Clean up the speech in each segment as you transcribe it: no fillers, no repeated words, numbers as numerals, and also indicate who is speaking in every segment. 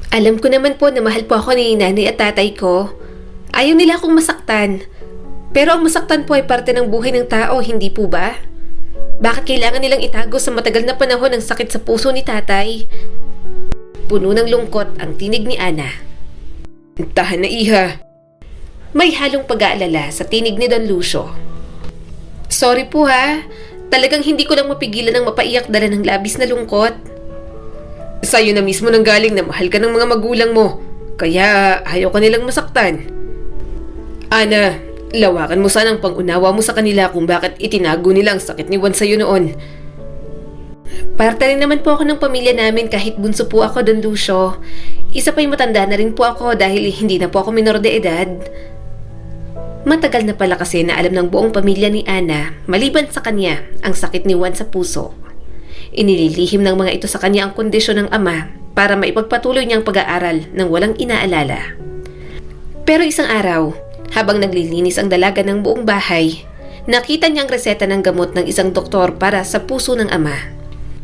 Speaker 1: Alam ko naman po na mahal po ako ni nanay at tatay ko. Ayaw nila akong masaktan. Pero ang masaktan po ay parte ng buhay ng tao, hindi po ba? Bakit kailangan nilang itago sa matagal na panahon ang sakit sa puso ni tatay? Puno ng lungkot ang tinig ni Ana.
Speaker 2: Tahan na, iha.
Speaker 1: May halong pag-aalala sa tinig ni Don Lucio. Sorry po ha. Talagang hindi ko lang mapigilan ng mapaiyak dala ng labis na lungkot.
Speaker 2: Sa'yo na mismo nang galing na mahal ka ng mga magulang mo. Kaya ayaw ka nilang masaktan. Ana, lawakan mo sana ang pang-unawa mo sa kanila kung bakit itinago nila ang sakit ni Juan sa'yo noon.
Speaker 1: Parte rin naman po ako ng pamilya namin kahit bunso po ako, Don Lucio. Isa pa'y matanda na rin po ako dahil hindi na po ako minor de edad. Matagal na pala kasi na alam ng buong pamilya ni Ana, maliban sa kanya, ang sakit ni Juan sa puso. Inililihim ng mga ito sa kanya ang kondisyon ng ama para maipagpatuloy niyang pag-aaral nang walang inaalala. Pero isang araw, habang naglilinis ang dalaga ng buong bahay, nakita niyang reseta ng gamot ng isang doktor para sa puso ng ama.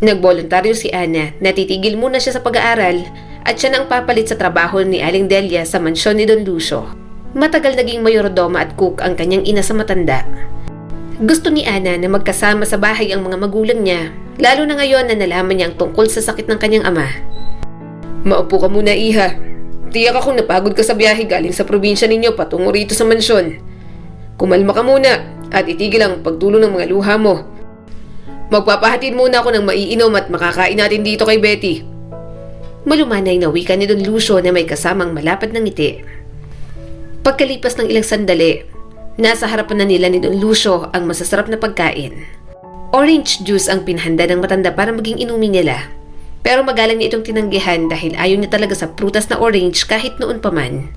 Speaker 1: Nagboluntaryo si Ana na titigil muna siya sa pag-aaral at siya nang papalit sa trabaho ni Aling Delia sa mansyon ni Don Lucio. Matagal naging mayordoma at cook ang kanyang ina sa matanda. Gusto ni Ana na magkasama sa bahay ang mga magulang niya, lalo na ngayon na nalaman niya ang tungkol sa sakit ng kanyang ama.
Speaker 2: Maupo ka muna, iha. Tiyak akong napagod ka sa biyahe galing sa probinsya ninyo patungo rito sa mansyon. Kumalma ka muna at itigil ang pagtulo ng mga luha mo. Magpapahatid muna ako ng maiinom at makakain natin dito kay Betty.
Speaker 1: Malumanay na wika ni Don Lucio na may kasamang malapad ng ngiti. Pagkalipas ng ilang sandali, nasa harapan na nila ni Don Lucio ang masasarap na pagkain. Orange juice ang pinahanda ng matanda para maging inumin nila. Pero magalang niya itong tinanggihan dahil ayaw niya talaga sa prutas na orange kahit noon pa man.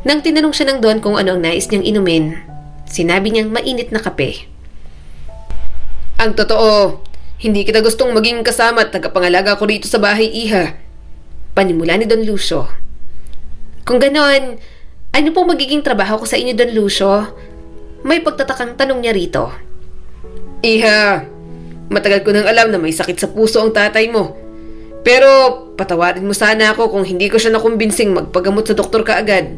Speaker 1: Nang tinanong siya ng Don kung ano ang nais niyang inumin, sinabi niyang mainit na kape.
Speaker 2: Ang totoo, hindi kita gustong maging kasama at tagapangalaga ko rito sa bahay, iha.
Speaker 1: Panimula ni Don Lucio. Kung ganon, ano pong magiging trabaho ko sa inyo, Don Lucio? May pagtatakang tanong niya rito.
Speaker 2: Iha, matagal ko nang alam na may sakit sa puso ang tatay mo. Pero patawarin mo sana ako kung hindi ko siya nakumbinsing magpagamot sa doktor kaagad.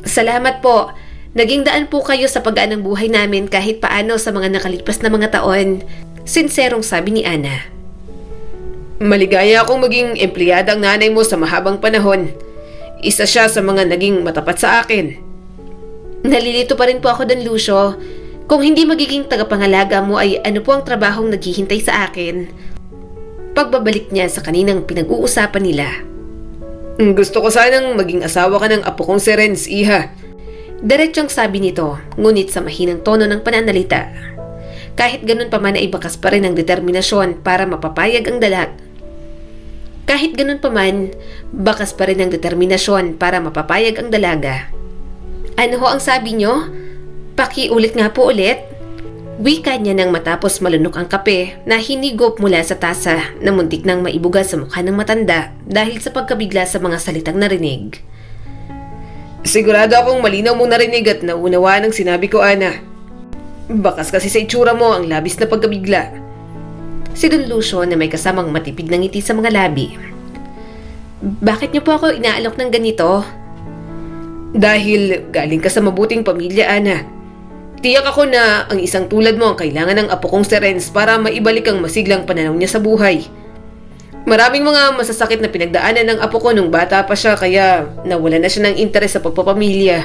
Speaker 1: Salamat po. Naging daan po kayo sa paggaan ng buhay namin kahit paano sa mga nakalipas na mga taon. Sinserong sabi ni Ana.
Speaker 2: Maligaya akong maging empleyada ang nanay mo sa mahabang panahon. Isa siya sa mga naging matapat sa akin.
Speaker 1: Nalilito pa rin po ako, Don Lucio. Kung hindi magiging tagapangalaga mo ay ano po ang trabahong naghihintay sa akin? Pagbabalik niya sa kaninang pinag-uusapan nila.
Speaker 2: Gusto ko sanang maging asawa ka ng apo kong si Renz, iha.
Speaker 1: Diretsyong sabi nito, ngunit sa mahinang tono ng pananalita. Kahit ganun pa man ay bakas pa rin ang determinasyon para mapapayag ang dalag. Kahit ganun pa man, bakas pa rin ang determinasyon para mapapayag ang dalaga. Ano ho ang sabi nyo? Pakiulit nga po ulit. Wika niya nang matapos malunok ang kape na hinigop mula sa tasa na muntik nang maibuga sa mukha ng matanda dahil sa pagkabigla sa mga salitang narinig.
Speaker 2: Sigurado akong malinaw mong narinig at naunawaan ang sinabi ko, Ana. Bakas kasi sa itsura mo ang labis na pagkabigla.
Speaker 1: Si Don Lucio na may kasamang matipid na ngiti sa mga labi. Bakit niyo po ako inaalok ng ganito?
Speaker 2: Dahil galing ka sa mabuting pamilya, Ana. Tiyak ako na ang isang tulad mo ang kailangan ng apo kong si Renz para maibalik ang masiglang pananaw niya sa buhay. Maraming mga masasakit na pinagdaanan ng apo ko nung bata pa siya kaya nawala na siya ng interes sa pagpapamilya.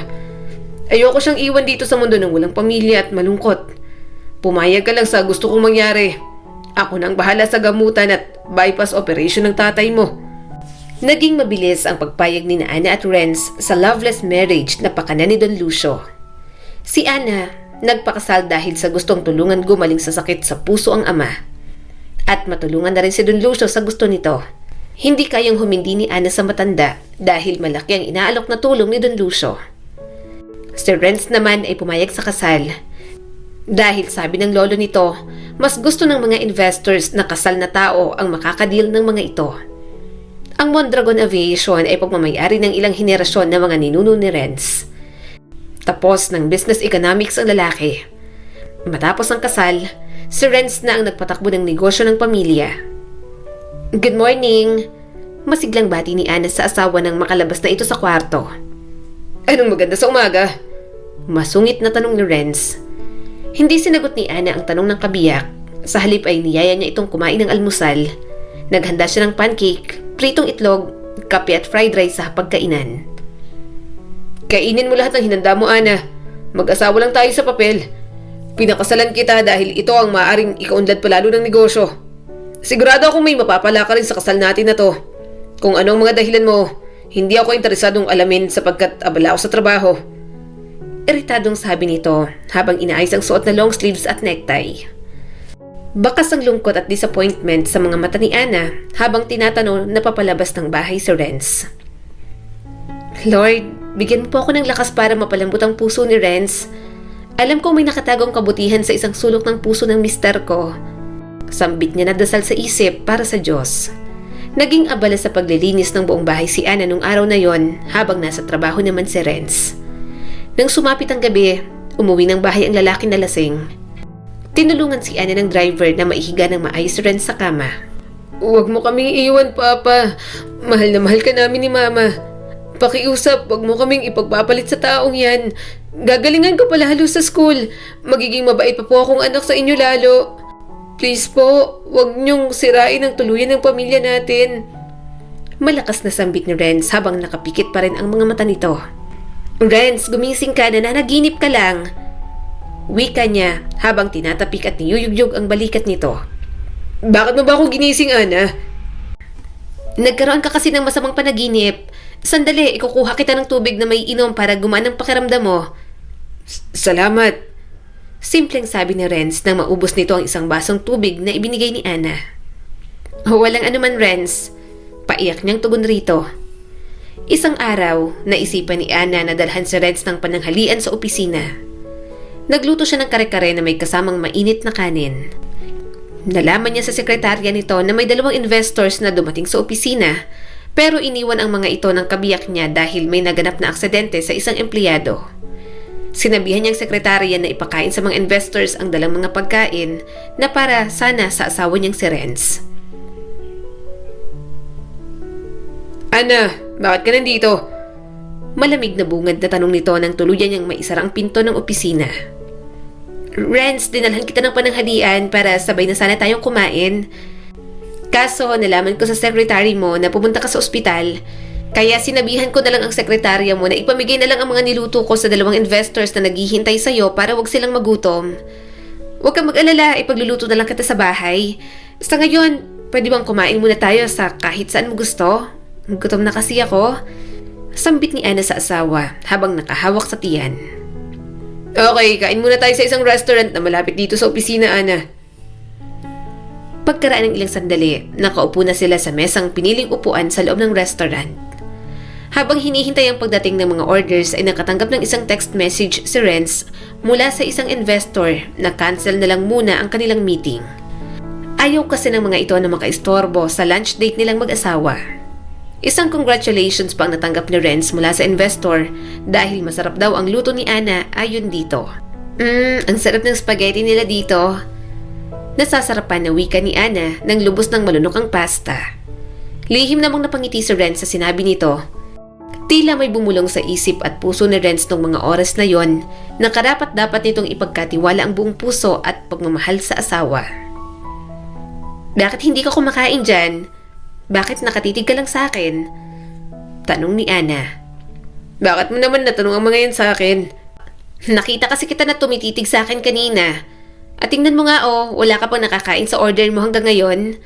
Speaker 2: Ayoko siyang iwan dito sa mundo ng walang pamilya at malungkot. Pumayag ka lang sa gusto kong mangyari. Ako nang bahala sa gamutan at bypass operation ng tatay mo.
Speaker 1: Naging mabilis ang pagpayag ni Ana at Renz sa loveless marriage na pakana ni Don Lucio. Si Ana nagpakasal dahil sa gustong tulungan gumaling sa sakit sa puso ang ama. At matulungan na rin si Don Lucio sa gusto nito. Hindi kayang humindi ni Ana sa matanda dahil malaki ang inaalok na tulong ni Don Lucio. Si Renz naman ay pumayag sa kasal. Dahil sabi ng lolo nito, mas gusto ng mga investors na kasal na tao ang makakadil ng mga ito. Ang Mondragon Aviation ay pagmamayari ng ilang henerasyon ng mga ninuno ni Renz. Tapos ng business economics ang lalaki. Matapos ang kasal, si Renz na ang nagpatakbo ng negosyo ng pamilya. Good morning! Masiglang bati ni Ana sa asawa nang makalabas na ito sa kwarto.
Speaker 2: Anong maganda sa umaga?
Speaker 1: Masungit na tanong ni Renz. Hindi sinagot ni Ana ang tanong ng kabiyak. Sa halip ay niyaya niya itong kumain ng almusal. Naghanda siya ng pancake, pritong itlog, kape at fried rice sa hapagkainan.
Speaker 2: Kainin mo lahat ng hinanda mo, Ana. Mag-asawa lang tayo sa papel. Pinakasalan kita dahil ito ang maaaring ikaunlad palalo ng negosyo. Sigurado akong may mapapala ka rin sa kasal natin na to. Kung anong mga dahilan mo, hindi ako interesadong alamin sapagkat abala ako sa trabaho.
Speaker 1: Iritadong sabi nito habang inaayos ang suot na long sleeves at necktie. Bakas ang lungkot at disappointment sa mga mata ni Ana habang tinatanong na papalabas ng bahay si Renz. Lord, bigyan mo po ako ng lakas para mapalambot ang puso ni Renz. Alam kong may nakatagong kabutihan sa isang sulok ng puso ng mister ko. Sambit niya na dasal sa isip para sa Diyos. Naging abala sa paglilinis ng buong bahay si Ana nung araw na yon habang nasa trabaho naman si Renz. Nang sumapit ang gabi, umuwi ng bahay ang lalaki na lasing. Tinulungan si Ana ng driver na maihiga ng maayos si Renz sa kama.
Speaker 2: Huwag mo kaming iiwan, Papa. Mahal na mahal ka namin ni Mama. Pakiusap, huwag mo kaming ipagpapalit sa taong yan. Gagalingan ko pala halo sa school. Magiging mabait pa po akong anak sa inyo lalo. Please po, huwag niyong sirain ang tuluyan ng pamilya natin.
Speaker 1: Malakas na sambit ni Renz habang nakapikit pa rin ang mga mata nito. Renz, gumising ka, nananaginip ka lang. Wika niya habang tinatapik at niyuyugyug ang balikat nito.
Speaker 2: Bakit mo ba ako ginising, Ana?
Speaker 1: Nagkaroon ka kasi ng masamang panaginip. Sandali, ikukuha kita ng tubig na may inom para gumaan ang pakiramdam mo.
Speaker 2: Salamat.
Speaker 1: Simpleng sabi ni Renz nang maubos nito ang isang basong tubig na ibinigay ni Ana. Walang anuman, Renz. Paiyak niyang tugon rito. Isang araw, naisipan ni Ana na dalhan si Renz ng pananghalian sa opisina. Nagluto siya ng kare-kare na may kasamang mainit na kanin. Nalaman niya sa sekretarya nito na may 2 investors na dumating sa opisina, pero iniwan ang mga ito ng kabiyak niya dahil may naganap na aksidente sa isang empleyado. Sinabihan niyang sekretarya na ipakain sa mga investors ang dalang mga pagkain na para sana sa asawa niyang si Renz.
Speaker 2: Ana, bakit ka nandito?
Speaker 1: Malamig na bungad na tanong nito nang tuluyan niyang maisara ang pinto ng opisina. Renz, dinalhan kita ng pananghalian para sabay na sana tayong kumain. Kaso, nalaman ko sa secretary mo na pumunta ka sa ospital. Kaya sinabihan ko na lang ang sekretarya mo na ipamigay na lang ang mga niluto ko sa 2 investors na naghihintay sa'yo para wag silang magutom. Huwag kang mag-alala, ipagluluto na lang kita sa bahay. Sa ngayon, pwede bang kumain muna tayo sa kahit saan mo gusto? Gutom na kasi ako. Sambit ni Ana sa asawa habang nakahawak sa tiyan.
Speaker 2: Okay, kain muna tayo sa isang restaurant na malapit dito sa opisina, Ana.
Speaker 1: Pagkaraan ng ilang sandali, nakaupo na sila sa mesang piniling upuan sa loob ng restaurant. Habang hinihintay ang pagdating ng mga orders ay nakatanggap ng isang text message si Renz mula sa isang investor na cancel na lang muna ang kanilang meeting. Ayaw kasi ng mga ito na makaistorbo sa lunch date nilang mag-asawa. Isang congratulations pa ang natanggap ni Renz mula sa investor dahil masarap daw ang luto ni Ana ayon dito. Ang sarap ng spaghetti nila dito. Nasasarapan na wika ni Ana nang lubos ng malunok ang pasta. Lihim namang napangiti si Renz sa sinabi nito. Tila may bumulong sa isip at puso ni Renz nung mga oras na yon na karapat-dapat nitong ipagkatiwala ang buong puso at pagmamahal sa asawa. Bakit hindi ka kumakain dyan? Bakit nakatitig ka lang sa akin? Tanong ni Ana.
Speaker 2: Bakit mo naman natanong ang mga yan sa akin?
Speaker 1: Nakita kasi kita na tumititig sa akin kanina. At tingnan mo nga wala ka pang nakakain sa order mo hanggang ngayon.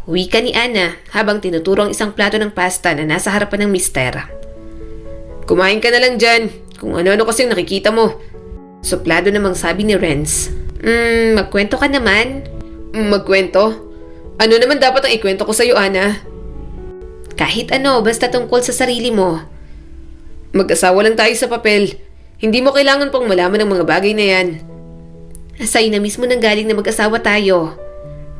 Speaker 1: Wika ni Ana habang tinuturo ang isang plato ng pasta na nasa harapan ng mister.
Speaker 2: Kumain ka na lang dyan, kung ano-ano kasing nakikita mo.
Speaker 1: Suplado namang sabi ni Renz. Magkwento ka naman.
Speaker 2: Magkwento? Ano naman dapat ang ikwento ko sa'yo, Ana?
Speaker 1: Kahit ano, basta tungkol sa sarili mo.
Speaker 2: Mag-asawa lang tayo sa papel. Hindi mo kailangan pang malaman ang mga bagay na yan.
Speaker 1: Sa'yo na mismo nang galing na mag-asawa tayo.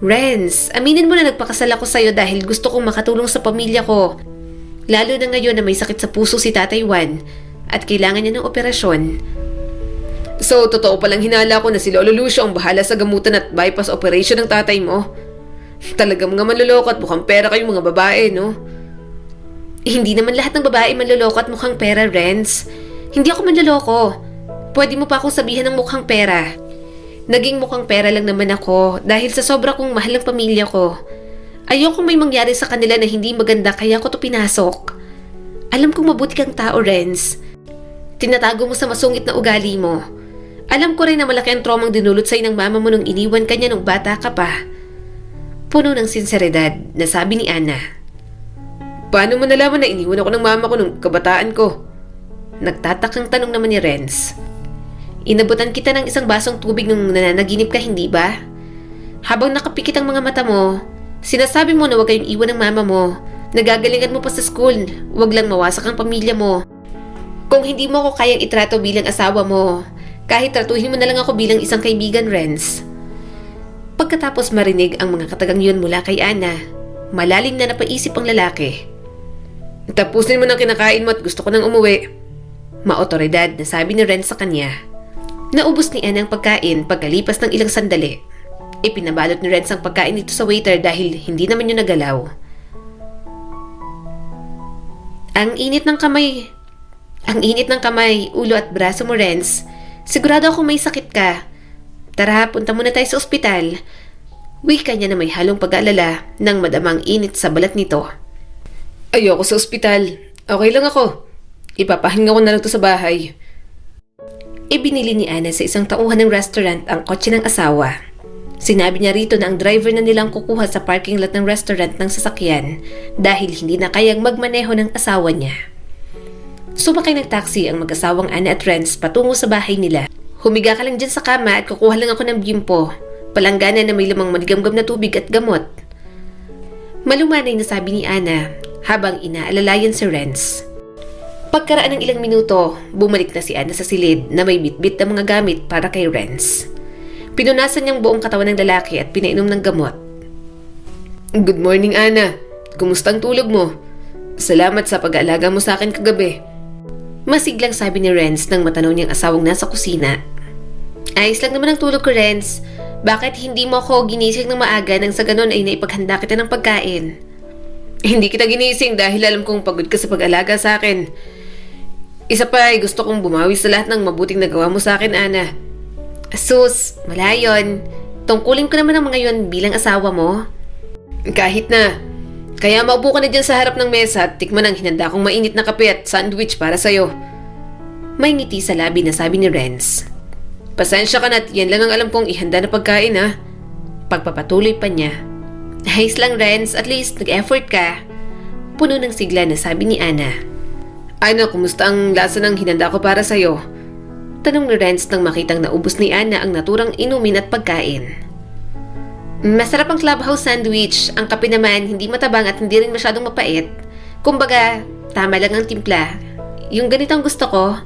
Speaker 1: Renz, aminin mo na nagpakasal ako sa'yo dahil gusto kong makatulong sa pamilya ko. Lalo na ngayon na may sakit sa puso si Tatay Juan at kailangan niya ng operasyon.
Speaker 2: So, totoo palang hinala ko na si Lolo Lucio ang bahala sa gamutan at bypass operation ng tatay mo? Talagang mga manloloko at mukhang pera kayong mga babae, no?
Speaker 1: Hindi naman lahat ng babae manloloko at mukhang pera, Renz. Hindi ako manloloko. Pwede mo pa akong sabihan ng mukhang pera. Naging mukhang pera lang naman ako dahil sa sobra kong mahal ng pamilya ko. Ayokong may mangyari sa kanila na hindi maganda kaya ko to pinasok. Alam kong mabuti kang tao, Renz. Tinatago mo sa masungit na ugali mo. Alam ko rin na malaki ang traumang dinulot sa'yo ng mama mo nung iniwan ka niya nung bata ka pa. Puno ng sinseridad na sabi ni Ana.
Speaker 2: Paano mo nalaman na iniwan ako ng mama ko nung kabataan ko?
Speaker 1: Nagtatakang tanong naman ni Renz. Inabutan kita ng isang basong tubig nung nananaginip ka, hindi ba? Habang nakapikit ang mga mata mo, sinasabi mo na huwag kayong iwan ng mama mo. Nagagalingan mo pa sa school. Huwag lang mawasak ang pamilya mo. Kung hindi mo ako kayang itrato bilang asawa mo, kahit tratuhin mo na lang ako bilang isang kaibigan, Renz. Pagkatapos marinig ang mga katagang yun mula kay Ana, malalim na napaisip ang lalaki.
Speaker 2: Tapusin mo ng kinakain mo at gusto ko nang umuwi.
Speaker 1: Maotoridad na sabi ni Renz sa kanya. Naubos ni Ana ang pagkain pagkalipas ng ilang sandali. Ipinabalot ni Renz ang pagkain dito sa waiter dahil hindi naman yun nagalaw. Ang init ng kamay, ulo at braso mo, Renz. Sigurado akong may sakit ka. Tara, punta muna tayo sa ospital. Wika niya na may halong pag-aalala nang madamang init sa balat nito.
Speaker 2: Ayoko sa ospital. Okay lang ako. Ipapahinga ko na lang to sa bahay.
Speaker 1: Ibinili ni Ana sa isang tauhan ng restaurant ang kotse ng asawa. Sinabi niya rito na ang driver na nilang kukuha sa parking lot ng restaurant ng sasakyan dahil hindi na kayang magmaneho ng asawa niya. Sumakay ng taxi ang mag-asawang Ana at Renz patungo sa bahay nila. Humiga ka lang dyan sa kama at kukuha lang ako ng bimpo. Palanggana na may lamang manigamgam na tubig at gamot. Malumanay na sabi ni Ana habang inaalalayan si Renz. Pagkaraan ng ilang minuto, bumalik na si Ana sa silid na may bitbit na mga gamit para kay Renz. Pinunasan niyang buong katawan ng lalaki at pinainom ng gamot.
Speaker 2: Good morning, Ana. Kumusta ang tulog mo? Salamat sa pag-aalaga mo sa akin kagabi.
Speaker 1: Masiglang sabi ni Renz nang matanong niyang asawang nasa kusina. Ayos lang naman ang tulog ko, Renz. Bakit hindi mo ako ginising ng maaga nang sa ganon ay naipaghanda kita ng pagkain?
Speaker 2: Hindi kita ginising dahil alam kong pagod ka sa pag-alaga sa akin. Isa pa ay gusto kong bumawi sa lahat ng mabuting nagawa mo sa akin, Ana.
Speaker 1: Sus, wala yun. Tungkulin ko naman ang mga yun bilang asawa mo.
Speaker 2: Kahit na. Kaya maupo ka na dyan sa harap ng mesa at tikman ang hinanda kong mainit na kape at sandwich para sa'yo.
Speaker 1: May ngiti sa labi na sabi ni Renz.
Speaker 2: Pasensya ka na at yan lang ang alam kong ihanda na pagkain, ha?
Speaker 1: Pagpapatuloy pa niya. Ayos lang, Renz. At least nag-effort ka. Puno ng sigla na sabi ni Ana.
Speaker 2: Ana, kumusta ang lasa ng hinanda ko para sa'yo?
Speaker 1: Tanong ni Renz nang makitang naubos ni Ana ang naturang inumin at pagkain. Masarap ang clubhouse sandwich. Ang kape naman hindi matabang at hindi rin masyadong mapait. Kumbaga, tama lang ang timpla. Yung ganito ang gusto ko.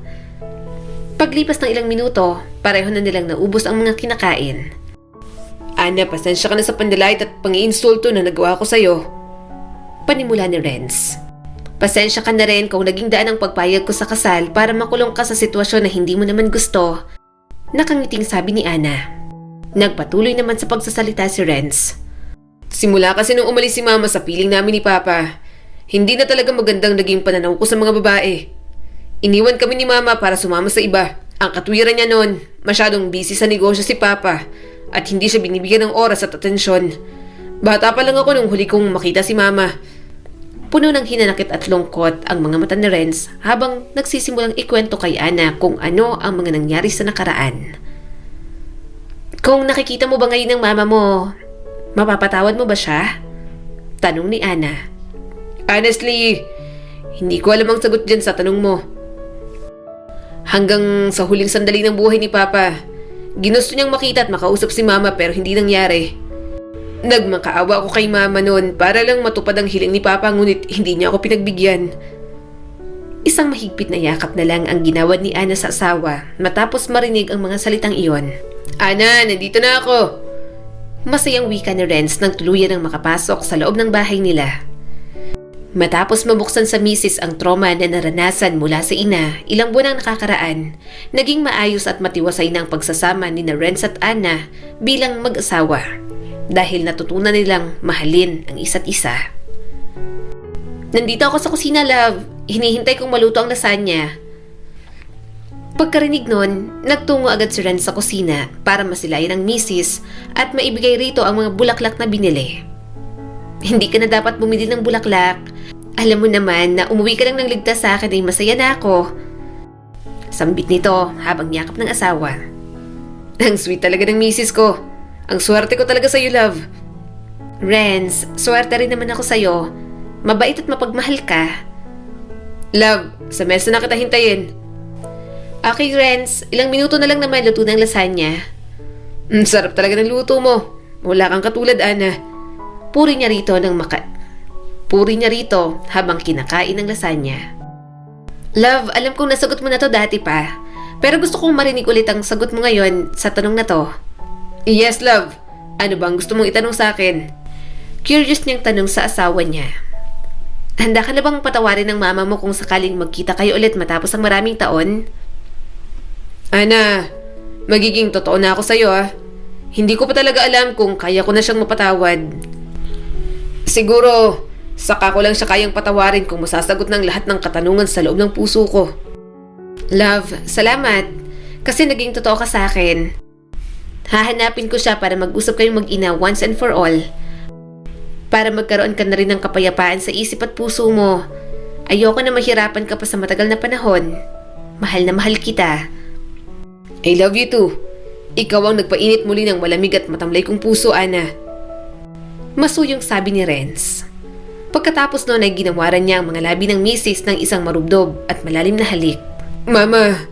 Speaker 1: Paglipas ng ilang minuto, pareho na nilang naubos ang mga kinakain.
Speaker 2: Ana, pasensya ka na sa pandalait at pang-iinsulto na nagawa ko sa'yo.
Speaker 1: Panimula ni Renz. Pasensya ka na rin kung naging daan ang pagpayag ko sa kasal para makulong ka sa sitwasyon na hindi mo naman gusto. Nakangiting sabi ni Ana. Nagpatuloy naman sa pagsasalita si Renz.
Speaker 2: Simula kasi nung umalis si Mama sa piling namin ni Papa, hindi na talaga magandang naging pananaw ko sa mga babae. Iniwan kami ni Mama para sumama sa iba. Ang katwiran niya noon, masyadong busy sa negosyo si Papa at hindi siya binibigyan ng oras at atensyon. Bata pa lang ako nung huli kong makita si Mama.
Speaker 1: Puno ng hinanakit at lungkot ang mga mata ni Renz habang nagsisimulang ikwento kay Ana kung ano ang mga nangyari sa nakaraan. Kung nakikita mo ba ngayon ng mama mo, mapapatawad mo ba siya? Tanong ni Ana.
Speaker 2: Honestly, hindi ko alam ang sagot dyan sa tanong mo. Hanggang sa huling sandali ng buhay ni Papa, ginusto niyang makita at makausap si Mama pero hindi nangyari. Nagmakaawa ako kay Mama noon para lang matupad ang hiling ni Papa ngunit hindi niya ako pinagbigyan.
Speaker 1: Isang mahigpit na yakap na lang ang ginawad ni Ana sa asawa matapos marinig ang mga salitang iyon.
Speaker 2: Ana, nandito na ako.
Speaker 1: Masayang wika ni Renz nang tuluyan ang makapasok sa loob ng bahay nila. Matapos mabuksan sa misis ang trauma na naranasan mula sa ina ilang buwan ang nakakaraan, naging maayos at matiwasay na ang pagsasama ni Renz at Ana bilang mag-asawa. dahil natutunan nilang mahalin ang isa't isa. Nandito ako sa kusina, love. Hinihintay kong maluto ang lasagna. Pagkarinig nun, nagtungo agad si Ren sa kusina para masilayan ang misis at maibigay rito ang mga bulaklak na binili. Hindi ka na dapat bumili ng bulaklak. Alam mo naman na umuwi ka lang ng ligtas sa akin ay masaya na ako. Sambit nito habang yakap ng asawa. Ang sweet talaga ng misis ko. Ang swerte ko talaga sa'yo, love. Renz, swerte rin naman ako sa'yo. Mabait at mapagmahal ka.
Speaker 2: Love, sa mesa na kita hintayin.
Speaker 1: Okay, Renz, ilang minuto na lang naman luto ng lasagna.
Speaker 2: Sarap talaga ng luto mo. Wala kang katulad, Ana.
Speaker 1: Puri niya rito habang kinakain ng lasagna. Love, alam kong nasagot mo na to dati pa. Pero gusto kong marinig ulit ang sagot mo ngayon sa tanong na to.
Speaker 2: Yes, love. Ano bang gusto mong itanong sa akin?
Speaker 1: Curious niyang tanong sa asawa niya. Handa ka na bang patawarin ng mama mo kung sakaling magkita kayo ulit matapos ang maraming taon?
Speaker 2: Ana, magiging totoo na ako sa'yo Hindi ko pa talaga alam kung kaya ko na siyang mapatawad. Siguro, saka ko lang siya kayang patawarin kung masasagot ng lahat ng katanungan sa loob ng puso ko.
Speaker 1: Love, salamat. Kasi naging totoo ka sa akin. Hahanapin ko siya para mag-usap kayong mag-ina once and for all. Para magkaroon ka na rin ng kapayapaan sa isip at puso mo. Ayoko na mahirapan ka pa sa matagal na panahon. Mahal na mahal kita.
Speaker 2: I love you too. Ikaw ang nagpainit muli ng malamig at matamlay kong puso, Ana.
Speaker 1: Masuyong sabi ni Renz. Pagkatapos noon ay ginawaran niya ang mga labi ng misis ng isang marubdob at malalim na halik.
Speaker 2: Mama,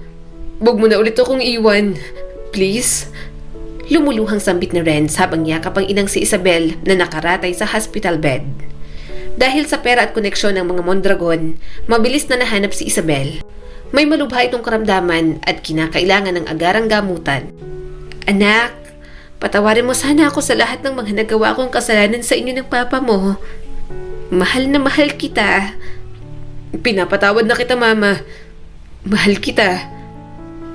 Speaker 2: wag mo na ulit akong iwan. Please?
Speaker 1: Lumuluhang sambit ni Renz habang yakap ang inang si Isabel na nakaratay sa hospital bed. Dahil sa pera at koneksyon ng mga Mondragon, mabilis na nahanap si Isabel. May malubha itong karamdaman at kinakailangan ng agarang gamutan. Anak, patawarin mo sana ako sa lahat ng mga nagawa kong kasalanan sa inyo ng papa mo. Mahal na mahal kita.
Speaker 2: Pinapatawad na kita, Mama. Mahal kita.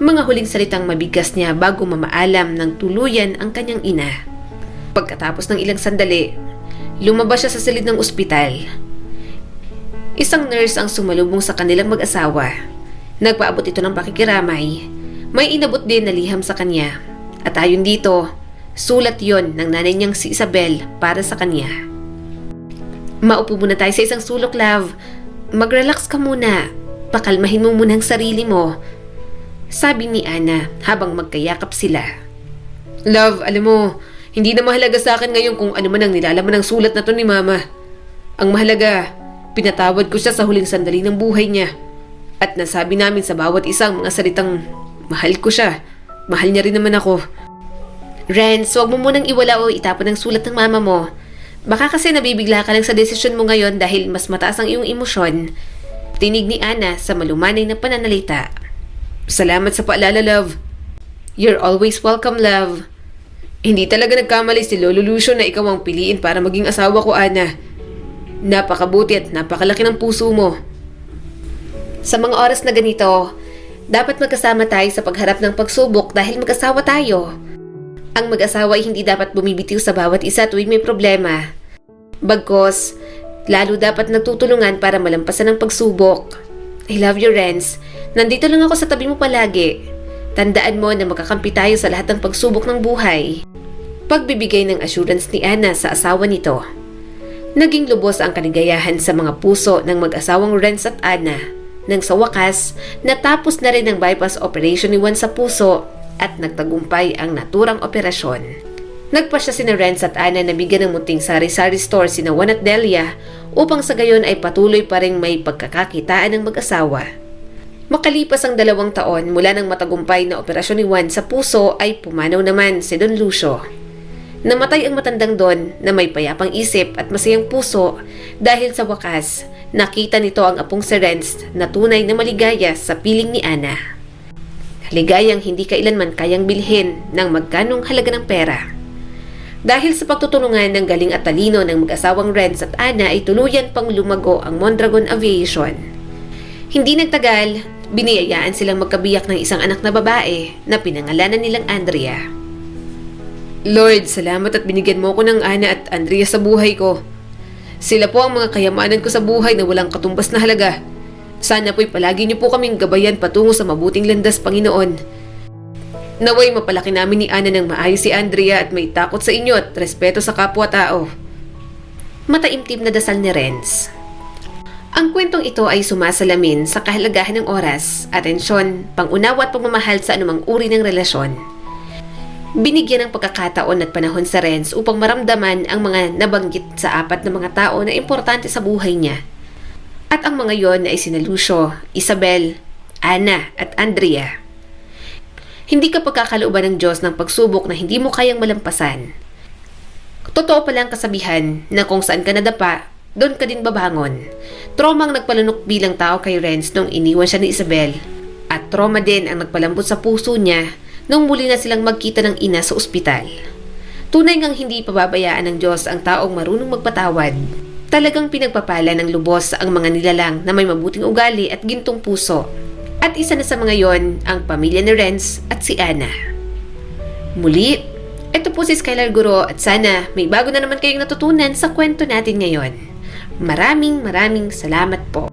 Speaker 1: Mga huling salitang mabigas niya bago mamaalam ng tuluyan ang kanyang ina. Pagkatapos ng ilang sandali, lumabas siya sa silid ng ospital. Isang nurse ang sumalubong sa kanilang mag-asawa. Nagpaabot ito ng pakikiramay. May inabot din na liham sa kanya. At ayon dito, sulat yon ng nanay niyang si Isabel para sa kanya. Maupo muna tayo sa isang sulok, love. Mag-relax ka muna. Pakalmahin mo muna ang sarili mo. Sabi ni Ana habang magkayakap sila.
Speaker 2: Love, alam mo, hindi na mahalaga sa akin ngayon kung ano man ang nilalaman ng sulat na to ni Mama. Ang mahalaga, pinatawad ko siya sa huling sandali ng buhay niya. At nasabi namin sa bawat isang mga salitang, mahal ko siya. Mahal niya rin naman ako.
Speaker 1: Renz, huwag mo munang iwala o itapon ang sulat ng mama mo. Baka kasi nabibigla ka lang sa desisyon mo ngayon dahil mas mataas ang iyong emosyon. Tinig ni Ana sa malumanay na pananalita.
Speaker 2: Salamat sa paalala, love.
Speaker 1: You're always welcome, love.
Speaker 2: Hindi talaga nagkamali si Lolo Lucio na ikaw ang piliin para maging asawa ko, Ana. Napakabuti at napakalaki ng puso mo.
Speaker 1: Sa mga oras na ganito, dapat magkasama tayo sa pagharap ng pagsubok dahil mag-asawa tayo. Ang mag-asawa ay hindi dapat bumibitiw sa bawat isa tuwing may problema. Bagkos, lalo dapat nagtutulungan para malampasan ang pagsubok. I love you, Renz. Nandito lang ako sa tabi mo palagi. Tandaan mo na magkakampi tayo sa lahat ng pagsubok ng buhay. Pagbibigay ng assurance ni Ana sa asawa nito. Naging lubos ang kaligayahan sa mga puso ng mag-asawang Renz at Ana. Nang sa wakas, natapos na rin ang bypass operation ni Juan sa puso at nagtagumpay ang naturang operasyon. Nagpasya sina Renz at Ana na bigyan ng munting sari-sari store sina Juan at Delia upang sa gayon ay patuloy pa rin may pagkakakitaan ng mag-asawa. Makalipas ang 2 taon mula ng matagumpay na operasyon ni Juan sa puso ay pumanaw naman si Don Lucio. Namatay ang matandang Don na may payapang isip at masayang puso dahil sa wakas, nakita nito ang apong si Renz na tunay na maligaya sa piling ni Ana. Ligayang hindi kailanman kayang bilhin ng magkanong halaga ng pera. Dahil sa pagtutulungan ng galing at talino ng mag-asawang Renz at Ana ay tuluyan pang lumago ang Mondragon Aviation. Hindi nagtagal, biniyayaan silang magkabiyak ng isang anak na babae na pinangalanan nilang Andrea.
Speaker 2: Lord, salamat at binigyan mo ko ng Ana at Andrea sa buhay ko. Sila po ang mga kayamanan ko sa buhay na walang katumbas na halaga. Sana po'y palagi niyo po kaming gabayan patungo sa mabuting landas, Panginoon. Naway mapalaki namin ni Ana ng maayos si Andrea at may takot sa inyo at respeto sa kapwa-tao.
Speaker 1: Mataimtim na dasal ni Renz. Ang kwentong ito ay sumasalamin sa kahalagahan ng oras, atensyon, pangunawa at pagmamahal sa anumang uri ng relasyon. Binigyan ng pagkakataon at panahon sa Renz upang maramdaman ang mga nabanggit sa apat na mga tao na importante sa buhay niya. At ang mga yon ay sina Lucio, Isabel, Ana at Andrea. Hindi ka pagkakalooban ng Diyos ng pagsubok na hindi mo kayang malampasan. Totoo palang kasabihan na kung saan ka nadapa, doon ka din babangon. Trauma ang nagpalunok bilang tao kay Renz nung iniwan siya ni Isabel. At trauma din ang nagpalambot sa puso niya nung muli na silang magkita ng ina sa ospital. Tunay ngang hindi pababayaan ng Diyos ang taong marunong magpatawad. Talagang pinagpapala ng lubos ang mga nilalang na may mabuting ugali at gintong puso. At isa na sa mga yon ang pamilya ni Renz at si Ana. Muli, ito po si Skylar Guro at sana may bago na naman kayong natutunan sa kwento natin ngayon. Maraming salamat po.